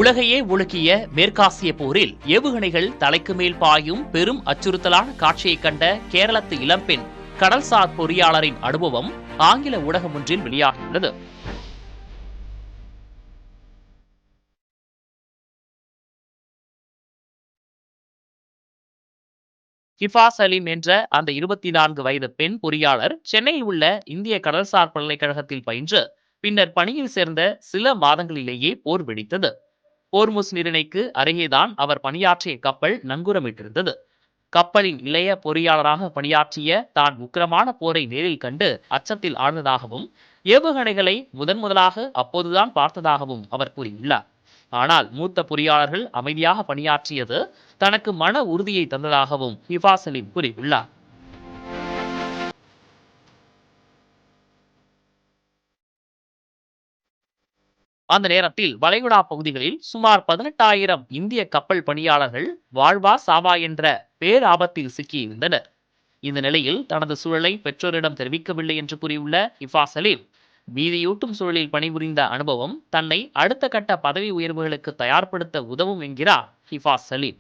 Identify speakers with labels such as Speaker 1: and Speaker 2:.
Speaker 1: உலகையே உலுக்கிய மேற்காசிய போரில் ஏவுகணைகள் தலைக்கு மேல் பாயும் பெரும் அச்சுறுத்தலான காட்சியை கண்ட கேரளத்து இளம்பெண் கடல்சார் பொறியாளரின் அனுபவம் ஆங்கில ஊடகம் ஒன்றில் வெளியாகியுள்ளது. ஹிஃபா சலீம் என்ற அந்த 24 வயது பெண் பொறியாளர் சென்னையில் உள்ள இந்திய கடல்சார் பல்கலைக்கழகத்தில் பயின்று பின்னர் பணியில் சேர்ந்த சில மாதங்களிலேயே போர் வெடித்தது. ஹோர்முஸ் நீரிணைக்கு அருகேதான் அவர் பணியாற்றிய கப்பல் நங்கூரமிட்டிருந்தது. கப்பலின் இளைய பொறியாளராக பணியாற்றிய தான் உக்கிரமான போரை நேரில் கண்டு அச்சத்தில் ஆழ்ந்ததாகவும் ஏவுகணைகளை முதன்முதலாக அப்போதுதான் பார்த்ததாகவும் அவர் கூறியுள்ளார். ஆனால் மூத்த பொறியாளர்கள் அமைதியாக பணியாற்றியது தனக்கு மன உறுதியை தந்ததாகவும் ஹிஃபா சலீம் கூறியுள்ளார். அந்த நேரத்தில் வளைகுடா பகுதிகளில் சுமார் 18,000 இந்திய கப்பல் பணியாளர்கள் வாழ்வா சாவா என்ற பேராபத்தில் சிக்கியிருந்தனர். இந்த நிலையில் தனது சூழலை பெற்றோரிடம் தெரிவிக்கவில்லை என்று கூறியுள்ள ஹிஃபா சலீம், பீதியூட்டும் சூழலில் பணிபுரிந்த அனுபவம் தன்னை அடுத்த கட்ட பதவி உயர்வுகளுக்கு தயார்படுத்த உதவும் என்கிறார் ஹிஃபா சலீம்.